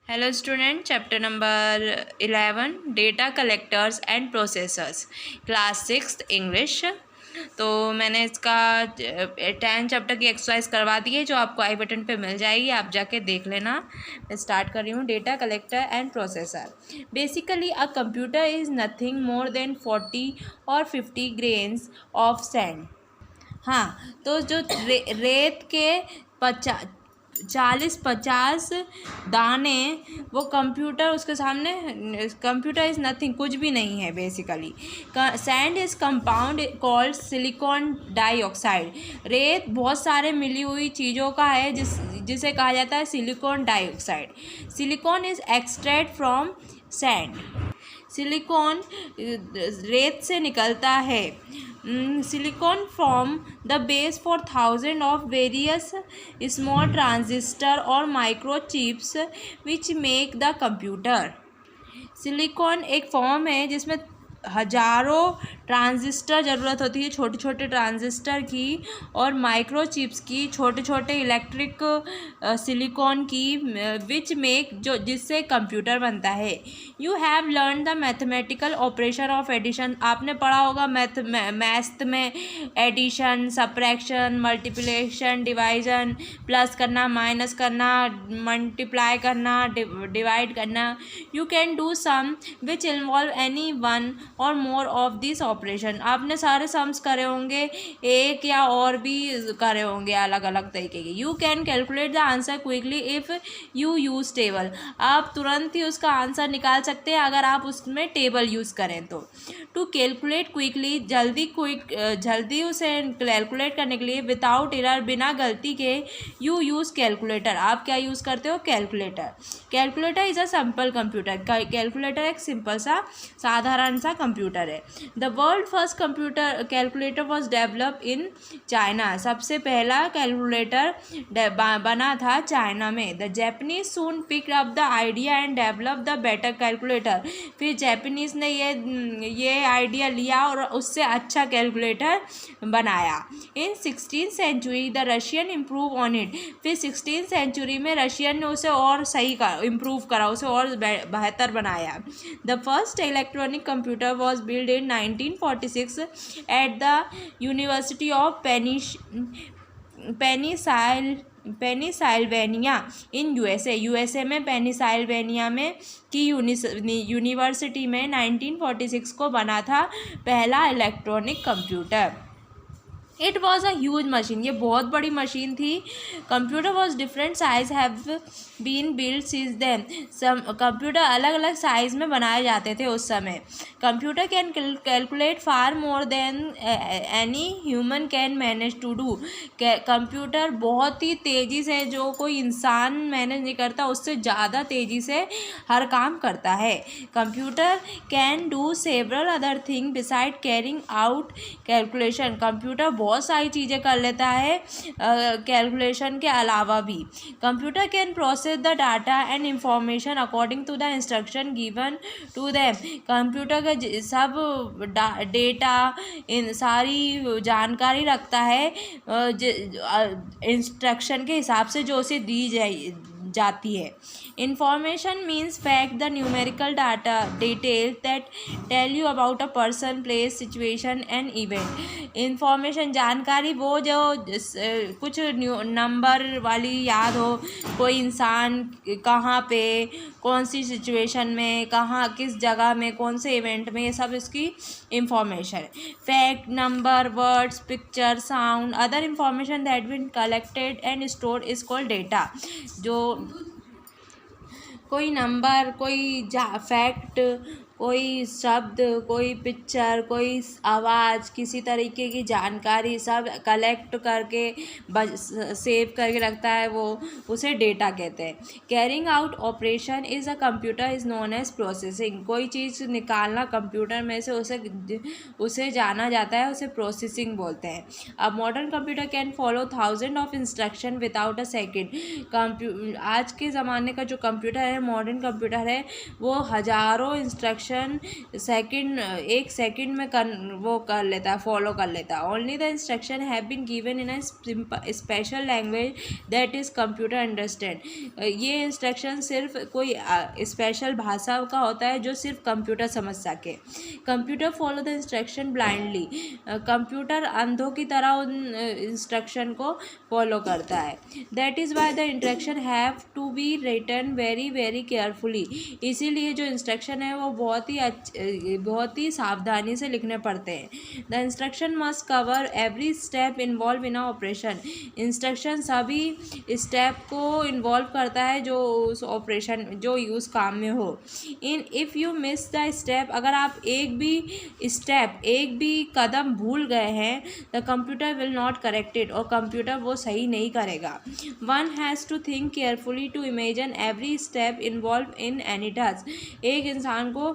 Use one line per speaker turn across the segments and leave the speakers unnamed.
Hello student, chapter number 11 data collectors and processors, class 6 English. तो मैंने इसका 10 chapter की एक्सरसाइज करवा दी है, जो आपको आई बटन पे मिल जाएगी, आप जाके देख लेना। मैं स्टार्ट कर रही हूँ। Data collector and processor. Basically a computer is nothing more than 40 और 50 ग्रेन्स ऑफ सैंड। हाँ, तो जो रेत के 40-50 दाने, वो कंप्यूटर उसके सामने, कंप्यूटर इज़ नथिंग, कुछ भी नहीं है basically. Sand is compound called silicon dioxide. रेत बहुत सारे मिली हुई चीज़ों का है जिसे कहा जाता है silicon dioxide. Silicon is extract from sand. Silicon रेत से निकलता है। Silicon form the base for thousand of various small transistor और microchips which make the computer. Silicon एक फॉर्म है जिसमें हजारों ट्रांजिस्टर ज़रूरत होती है, छोटे छोटे ट्रांजिस्टर की, और माइक्रोचिप्स की, छोटे छोटे इलेक्ट्रिक सिलिकॉन की, विच मेक, जो जिससे कंप्यूटर बनता है। You have learn the mathematical operation of addition. आपने पढ़ा होगा मैथ में addition, subtraction, multiplication, division, plus करना, माइनस करना, मल्टीप्लाई करना, डिवाइड करना। You can do some which involve any one or more of this operation. आपने सारे सम्स करे होंगे, एक या और भी करे होंगे अलग अलग तरीके के। You can calculate the answer quickly if you use table. आप तुरंत ही उसका आंसर निकाल सकते हैं अगर आप उसमें टेबल यूज़ करें तो। टू कैलकुलेट क्विकली, जल्दी उसे कैलकुलेट करने के लिए, विदाउट एरर, बिना गलती के, यू यूज़ कैलकुलेटर। आप क्या यूज़ करते हो? Calculator. Calculator is a simple computer. Calculator एक सिंपल सा, साधारण सा कंप्यूटर है। The world first computer calculator was develop in China. सबसे पहला कैलकुलेटर बना था चाइना में। The Japanese soon pick up the idea and develop the better calculator. फिर जैपनीज ने ये आइडिया लिया और उससे अच्छा कैलकुलेटर बनाया। In 16th century the Russian improve on it. फिर 16th सेंचुरी में रशियन ने उसे और सही इम्प्रूव करा, उसे और बेहतर बनाया। The first electronic computer was build in 1946 at the university of Pennsylvania in USA में, पेनिसाइल्वेनिया में की यूनिवर्सिटी में 1946 को बना था पहला electronic computer. It was a huge machine. ये बहुत बड़ी मशीन थी। Computer was different size have been build since then. Computer अलग अलग साइज़ में बनाए जाते थे उस समय। Computer can calculate far more than any human can manage to do. Computer बहुत ही तेज़ी से, जो कोई इंसान मैनेज नहीं करता उससे ज़्यादा तेज़ी से हर काम करता है। Computer can do several other thing beside carrying out calculation. Computer बहुत सारी चीज़ें कर लेता है कैलकुलेशन के अलावा भी। Computer can process the data and information according to the instruction given to them. Computer का सब डेटा, इन सारी जानकारी रखता है इंस्ट्रक्शन के हिसाब से जो उसे दी जाती है। Information means fact, the numerical data detail that tell you about a person, place, situation and event. Information, जानकारी, वो जो कुछ नंबर वाली याद हो, कोई इंसान कहाँ पे, कौन सी सिचुएशन में, कहाँ, किस जगह में, कौन से इवेंट में, ये सब इसकी information. Fact, number, words, picture, sound, other information that been collected and stored is called data. जो कोई नंबर, कोई फैक्ट, कोई शब्द, कोई पिक्चर, कोई आवाज़, किसी तरीके की जानकारी सब कलेक्ट करके सेव करके रखता है, वो उसे डेटा कहते हैं। Carrying out operation is a computer is known as processing. कोई चीज़ निकालना कंप्यूटर में से, उसे जाना जाता है, उसे प्रोसेसिंग बोलते हैं। अब modern computer can follow thousand of instruction without a second. आज के ज़माने का जो कंप्यूटर है, मॉडर्न कंप्यूटर है, वो हज़ारों इंस्ट्रक्शन इंस्ट्रक्शन एक सेकंड में वो कर लेता है, फॉलो कर लेता है। Only the instruction have been given in a special language that is computer understand. ये इंस्ट्रक्शन सिर्फ कोई स्पेशल भाषा का होता है जो सिर्फ कंप्यूटर समझ सके। Computer follow the instruction blindly. Computer अंधों की तरह उन इंस्ट्रक्शन को फॉलो करता है। That is why the instruction have to be written very very carefully. इसीलिए जो इंस्ट्रक्शन है वो बहुत ही सावधानी से लिखने पड़ते हैं। The instruction must cover every step involve in a operation. Instruction सभी स्टेप को इन्वॉल्व करता है जो उस ऑपरेशन जो उस काम में हो। If you miss the step, अगर आप एक भी कदम भूल गए हैं, the computer will not correct it, और कंप्यूटर वो सही नहीं करेगा। One has to think carefully to imagine every step involve in any task. एक इंसान को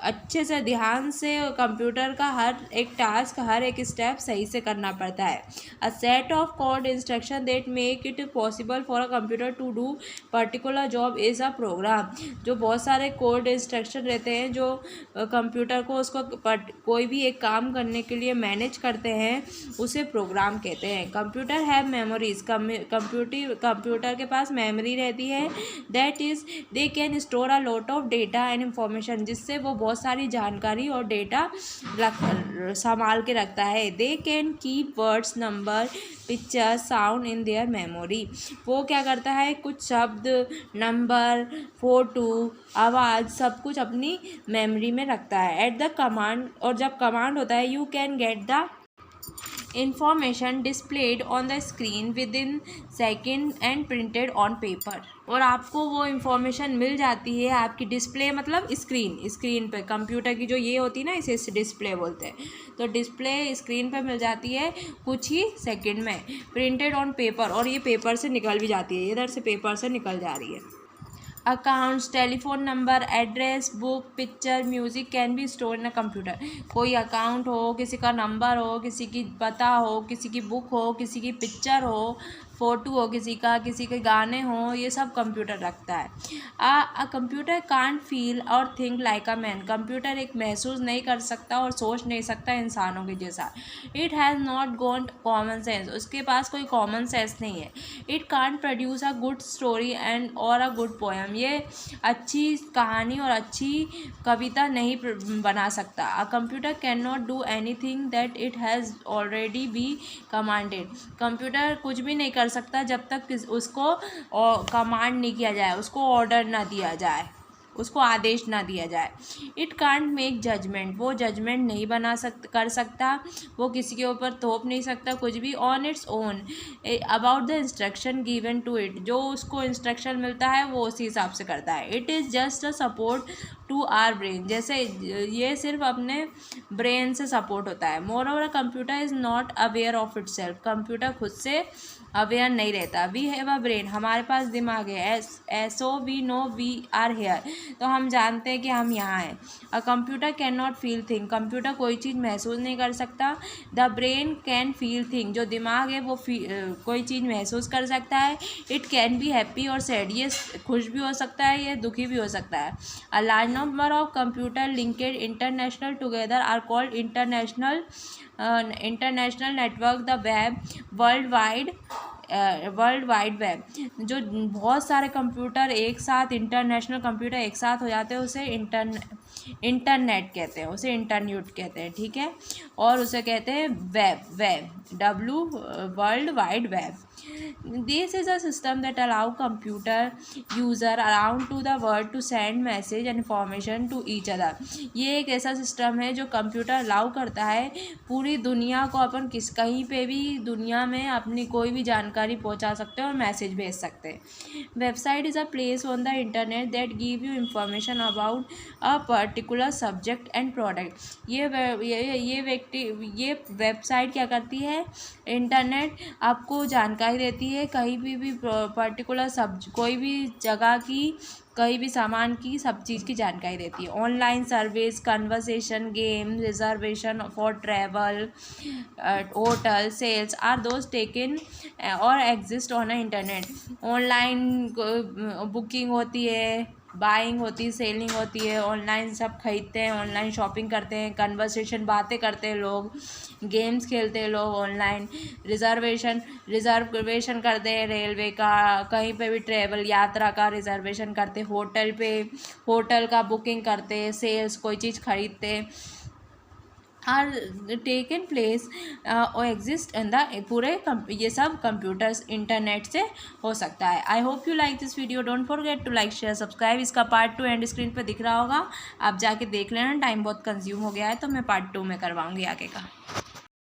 अच्छे से ध्यान से कंप्यूटर का हर एक टास्क, हर एक स्टेप सही से करना पड़ता है। A set of code instruction that make it possible for a computer to do particular job is a program. जो बहुत सारे कोड इंस्ट्रक्शन रहते हैं जो कंप्यूटर को उसको कोई भी एक काम करने के लिए मैनेज करते हैं, उसे प्रोग्राम कहते हैं। Computer have memories. कंप्यूटर के पास मेमोरी रहती है। That is they can store a lot of data and information, जिससे वो बहुत सारी जानकारी और डेटा संभाल के रखता है। They can keep words, number, picture, sound in their memory. वो क्या करता है, कुछ शब्द, नंबर, फोटो, आवाज़, सब कुछ अपनी मेमोरी में रखता है। एट द कमांड, और जब कमांड होता है, you can get the information displayed on the screen with in second and printed on paper. और आपको वो इंफॉर्मेशन मिल जाती है आपकी डिस्प्ले, मतलब स्क्रीन पे। कंप्यूटर की जो ये होती है ना, इसे डिस्प्ले बोलते हैं। तो डिस्प्ले स्क्रीन पे मिल जाती है कुछ ही सेकंड में, प्रिंटेड ऑन पेपर, और ये पेपर से निकल भी जाती है, इधर से पेपर से निकल जा रही है। Accounts, telephone number, address, book, picture, music can be store in a computer. कोई अकाउंट हो, किसी का नंबर हो, किसी की पता हो, किसी की बुक हो, किसी की पिक्चर हो, फ़ोटो हो, किसी के गाने हों, ये सब कंप्यूटर रखता है। अ कंप्यूटर कांट फील और think like a man. Computer एक महसूस नहीं कर सकता और सोच नहीं सकता इंसानों के जैसा। It has not got common sense. उसके पास कोई कॉमन सेंस नहीं है। It can't produce a good story and और अ गुड पोएम। ये अच्छी कहानी और अच्छी कविता नहीं बना सकता। अ computer can not do any thing that it has already B commanded. Computer कुछ भी नहीं कर सकता जब तक उसको कमांड नहीं किया जाए, उसको ऑर्डर ना दिया जाए, उसको आदेश ना दिया जाए। It can't make judgement. वो जजमेंट नहीं कर सकता, वो किसी के ऊपर थोप नहीं सकता कुछ भी on its own about the instruction given to it. जो उसको इंस्ट्रक्शन मिलता है वो उसी हिसाब से करता है। It is just a support to our brain. जैसे ये सिर्फ अपने ब्रेन से सपोर्ट होता है। Moreover computer is not aware of itself. Computer खुद से अवेयर नहीं रहता। We have a brain. हमारे पास दिमाग है। So we know we are here. तो हम जानते हैं कि हम यहाँ हैं। A computer can not feel thing. Computer कोई चीज़ महसूस नहीं कर सकता। The brain can feel thing. जो दिमाग है वो कोई चीज़ महसूस कर सकता है। इट कैन बी हैप्पी और सैड। ये खुश भी हो सकता है, ये दुखी भी हो सकता है। A large number of computer linked international together are called international network the web world wide web. जो बहुत सारे कंप्यूटर एक साथ, इंटरनेशनल कंप्यूटर एक साथ हो जाते हैं, उसे इंटरनेट कहते हैं, उसे इंटरनेट कहते हैं, ठीक है। और उसे कहते हैं web world wide web. This is a system that allow computer user around to the world to send message and information to each other. ये एक ऐसा सिस्टम है जो कंप्यूटर अलाउ करता है पूरी दुनिया को, अपन कहीं पे भी दुनिया में अपनी कोई भी जानकारी पहुंचा सकते हैं और मैसेज भेज सकते हैं। Website is a place on the internet that give you information about a particular subject and product. ये वेबसाइट क्या करती है, इंटरनेट आपको जानकारी देती है कहीं भी पर्टिकुलर कोई भी जगह की, कहीं भी सामान की, सब चीज़ की जानकारी देती है। Online service, conversation, game, reservation for travel, hotel, sales are those taken और exist on internet. Online booking होती है, बाइंग होती है, सेलिंग होती है, ऑनलाइन सब खरीदते हैं, ऑनलाइन शॉपिंग करते हैं, कन्वर्सेशन बातें करते हैं लोग, गेम्स खेलते हैं लोग ऑनलाइन, रिजर्वेशन करते हैं रेलवे का, कहीं पे भी ट्रेवल यात्रा का रिजर्वेशन करते, होटल का बुकिंग करते, सेल्स कोई चीज़ खरीदते are taken place or exist in the पूरे ये सब कंप्यूटर्स इंटरनेट से हो सकता है। I hope you like this video, don't forget to like share subscribe. इसका पार्ट 2 एंड स्क्रीन पर दिख रहा होगा, आप जाके देख लेना, टाइम बहुत कंज्यूम हो गया है तो मैं पार्ट 2 में करवाऊँगी आगे का।